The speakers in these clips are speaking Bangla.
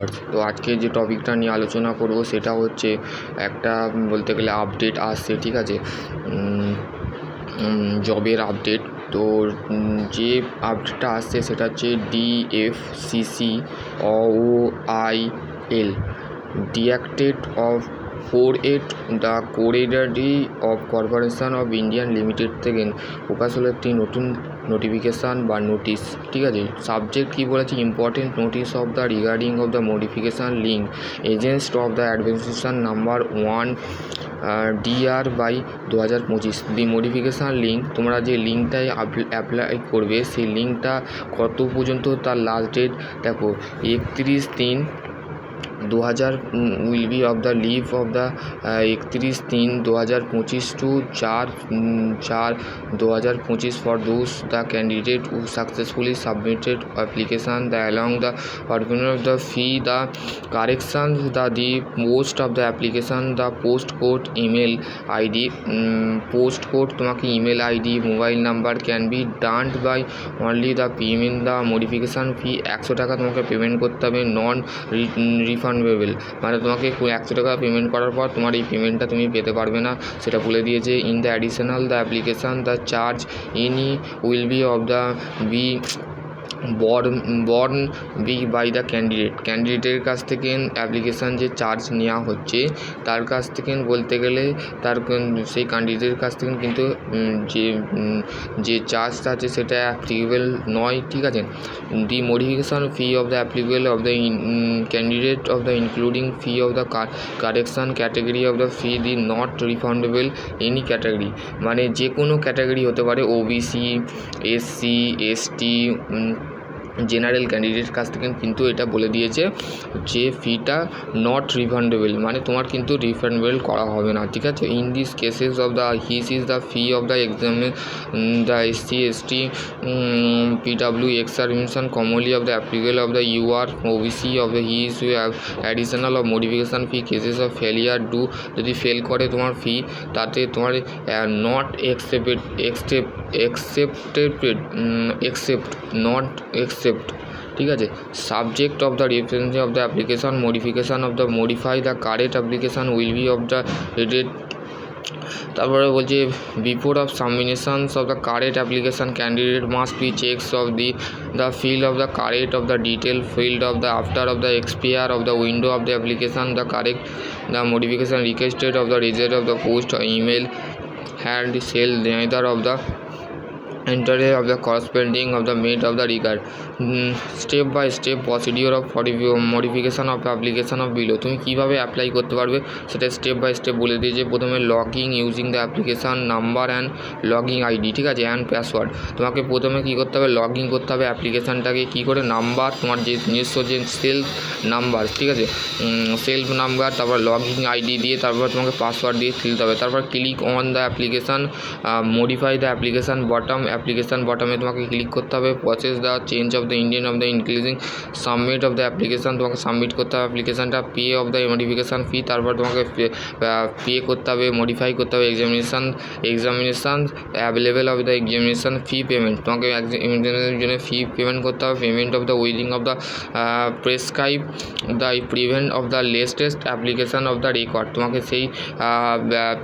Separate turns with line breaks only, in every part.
তো আজকে যে টপিকটা নিয়ে আলোচনা করব সেটা হচ্ছে একটা বলতে গেলে আপডেট আসছে, ঠিক আছে, জবের আপডেট। তো যে আপডেটটা আসছে সেটা হচ্ছে DFCCOIL ডিঅ্যাক্টেড of 48 the corridor of corporation of Indian limited থেকে প্রকাশ হলো একটি নতুন নোটিফিকেশান বা নোটিশ, ঠিক আছে। সাবজেক্ট কী বলেছে, important notice of the regarding of the modification link এজেন্সড of the administration number 1 DR by 2025। The modification link, তোমরা যে লিঙ্কটায় অ্যাপ্লাই করবে সেই লিঙ্কটা কত পর্যন্ত তার লাস্ট ডেট দেখো, 31/3/2000 will be of the leave of the 31/3/2025 to 4/4/2025 for those the candidate who successfully submitted application the along the organisation of the fee the correction the post of the application the post code email ID post code তোমাকে email ID mobile number can be done by only the payment the modification fee 100 টাকা তোমাকে পেমেন্ট করতে হবে, নন রিফান্ডেবল, মানে তোমাকে 100 টাকা পেমেন্ট করার পর তোমার এই পেমেন্টটা তুমি পেতে পারবে না, সেটা বলে দিয়েছে। In the additional the application the charge any will be of the be born be by the ক্যান্ডিডেটের কাছ থেকে অ্যাপ্লিকেশান যে চার্জ নেওয়া হচ্ছে তার কাছ থেকে বলতে গেলে তার সেই ক্যান্ডিডেটের কাছ থেকে কিন্তু যে চার্জটা আছে সেটা অ্যাপ্লিকেবল নয়, ঠিক আছে। The modification fee of the applicable of the candidate of the including fee of the correction category of the fee the not refundable any category, মানে যে কোনো ক্যাটাগরি হতে পারে, OBC SC ST general candidate কাছ থেকে কিন্তু এটা বলে দিয়েছে যে ফিটা নট রিফান্ডেবল, মানে তোমার কিন্তু রিফান্ডেবল করা হবে না, ঠিক আছে। In this cases of the his is the fee of the exam the SC ST PW examination commonly of the applicable of the UR OBC of the he is additional of modification fee cases of failure do যদি ফেল করে তোমার ফি তাতে তোমার নট accept, ঠিক আছে। Subject of the reference of the application modification of the modify the current application will be of the rated. তারপরে বলছে before of submissions of the current application candidate must be checks of the field of the current of the detail field of the after of the expire of the window of the application the correct the modification requested of the result of the post email hand sell neither of the entry of the corresponding of the mate of the regard step by step procedure of modification of application of below। তুমি কীভাবে অ্যাপ্লাই করতে পারবে সেটা স্টেপ বাই স্টেপ বলে দিয়েছে। প্রথমে logging using the application number and logging ID, ঠিক আছে, অ্যান্ড পাসওয়ার্ড। তোমাকে প্রথমে কী করতে হবে, লগিং করতে হবে অ্যাপ্লিকেশানটাকে কী করে, নাম্বার তোমার যে নিজস্ব যে সেলফ নাম্বার, ঠিক আছে, সেলফ নাম্বার, তারপর লগিং আইডি দিয়ে তারপর তোমাকে পাসওয়ার্ড দিয়ে খুলতে হবে। তারপর click on the application modify the application button, application বটমে তোমাকে ক্লিক করতে হবে। Process the change of the Indian of the including submit of the application, তোমাকে সাবমিট করতে হবে অ্যাপ্লিকেশানটা। Pay of the modification fee, তারপর তোমাকে পে করতে হবে, মডিফাই করতে হবে। Examination available of the examination fee payment, তোমাকে এক্সামিনেশনের জন্য ফি পেমেন্ট করতে হবে। Payment of the willing of the prescribe the prevent of the latest application of the record, তোমাকে সেই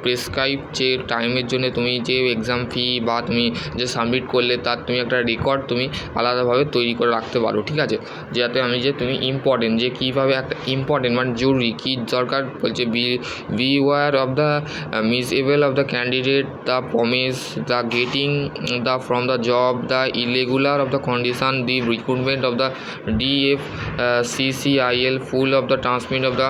প্রেসক্রাইব যে টাইমের জন্য তুমি যে এক্সাম ফি বা তুমি যে সাবমিট করলে তার তুমি একটা রেকর্ড তুমি আলাদাভাবে তৈরি করে রাখতে পারো, ঠিক আছে, যাতে আমি যে তুমি ইম্পর্টেন্ট যে কীভাবে একটা ইম্পর্টেন্ট মানে জরুরি কী দরকার বলছে, beware of the miserable of the candidate the promise the getting the from the job the irregular of the condition the recruitment of the DFCCIL full of the transmit of the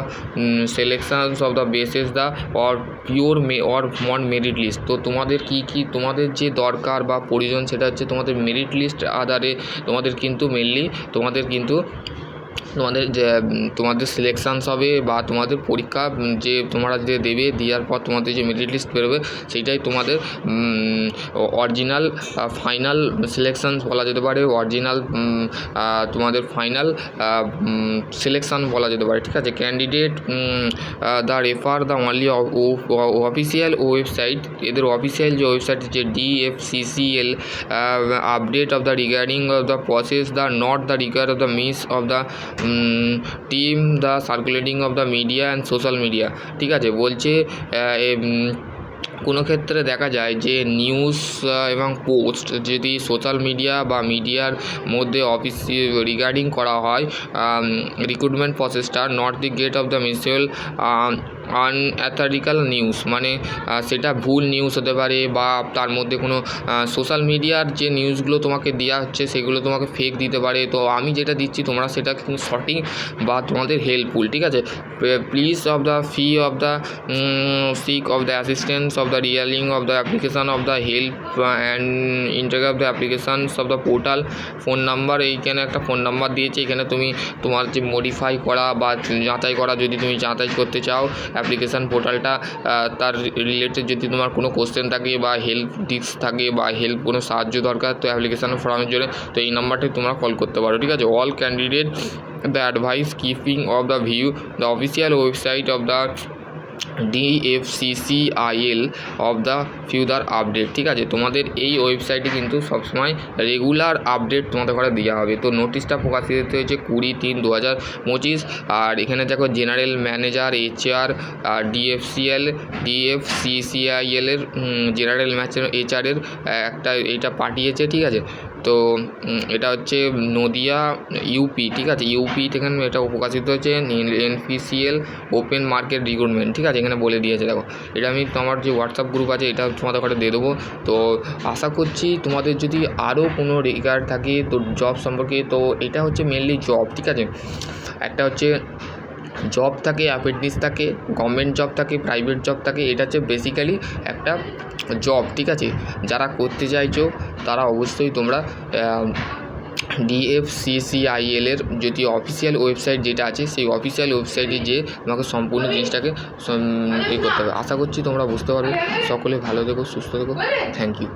selections of the basis the or pure or non merit list. তো তোমাদের কী তোমাদের যে দরকার বা প্রয়োজন সেটা হচ্ছে তোমাদের মেরিট লিস্ট আধারে তোমাদের কিন্তু মেনলি তোমাদের কিন্তু তোমাদের যে তোমাদের সিলেকশানস হবে বা তোমাদের পরীক্ষা যে তোমরা যে দেবে, দেওয়ার পর তোমাদের যে মেরিট লিস্ট বেরোবে সেইটাই তোমাদের অরিজিনাল ফাইনাল সিলেকশানস বলা যেতে পারে, অরিজিনাল তোমাদের ফাইনাল সিলেকশান বলা যেতে পারে, ঠিক আছে। Candidate the refer the only official website, এদের অফিসিয়াল যে ওয়েবসাইট হচ্ছে DFCCL update of the regarding of the process the not the regard of the miss of the team the circulating of the media and social media. ঠিক আছে, বলছে কোনো ক্ষেত্রে দেখা যায় যে নিউজ এবং পোস্ট যদি সোশ্যাল মিডিয়া বা মিডিয়ার মধ্যে অফিস রিগার্ডিং করা হয় রিক্রুটমেন্ট প্রসেসটা not the gate of the mutual unethical news, মানে সেটা ভুল নিউজ হতে পারে বা তার মধ্যে কোনো সোশ্যাল মিডিয়ার যে নিউজগুলো তোমাকে দেওয়া হচ্ছে সেগুলো তোমাকে ফেক দিতে পারে। তো আমি যেটা দিচ্ছি তোমরা সেটা কিন্তু সঠিক বা তোমাদের হেল্পফুল। ঠিক আছে, please of the fee of the seek of the assistance of the রিয়ালিং of the application of the help and inter of the applications of the portal. Phone number, এইখানে একটা ফোন নাম্বার দিয়েছে, এখানে তুমি তোমার যে মডিফাই করা বা যাচাই করা, যদি তুমি যাচাই করতে চাও অ্যাপ্লিকেশান পোর্টালটা, তার রিলেটেড যদি তোমার কোনো কোশ্চেন থাকে বা হেল্প টিপস থাকে বা হেল্প কোনো সাহায্য দরকার তো অ্যাপ্লিকেশান ফর্মের জন্য, তো এই নাম্বারটাই তোমরা কল করতে পারো। ঠিক আছে, all candidate the advice keeping of the view the official website of the DFCCIL of the future update. ঠিক আছে, তোমাদের এই ওয়েবসাইটে কিন্তু সবসময় রেগুলার আপডেট তোমাদের ঘরে দেওয়া হবে। তো নোটিশটা প্রকাশিত হয়েছে 20/3/2025। আর এখানে দেখো জেনারেল ম্যানেজার HR আর DFCCIL এর জেনারেল HR এর একটা এইটা পাঠিয়েছে। ঠিক আছে, তো এটা হচ্ছে নদিয়া ইউপি। ঠিক আছে, ইউপি থেকে এটা প্রকাশিত হয়েছে NPCL ওপেন মার্কেট রিক্রুটমেন্ট। ঠিক আছে, এখানে বলে দিয়েছে, দেখো এটা আমি তোমার যে হোয়াটসঅ্যাপ গ্রুপ আছে এটা তোমাদের ঘরে দিয়ে দেবো। তো আশা করছি তোমাদের যদি আরও কোনো রিগার্ড থাকে তো জব সম্পর্কে, তো এটা হচ্ছে মেনলি জব। ঠিক আছে, একটা হচ্ছে জব থাকে, অ্যাপ্রেন্টিস থাকে, গভর্নমেন্ট জব থাকে, প্রাইভেট জব থাকে, এটা হচ্ছে বেসিক্যালি একটা জব। ঠিক আছে, যারা করতে চাইছো তারা অবশ্যই তোমরা DFCCIL এর যদি অফিসিয়াল ওয়েবসাইট যেটা আছে সেই অফিসিয়াল ওয়েবসাইটে যেয়ে তোমাকে সম্পূর্ণ জিনিসটাকে করতে হবে। আশা করছি তোমরা বুঝতে পারবে। সকলে ভালো থেকো, সুস্থ থেকো। Thank you.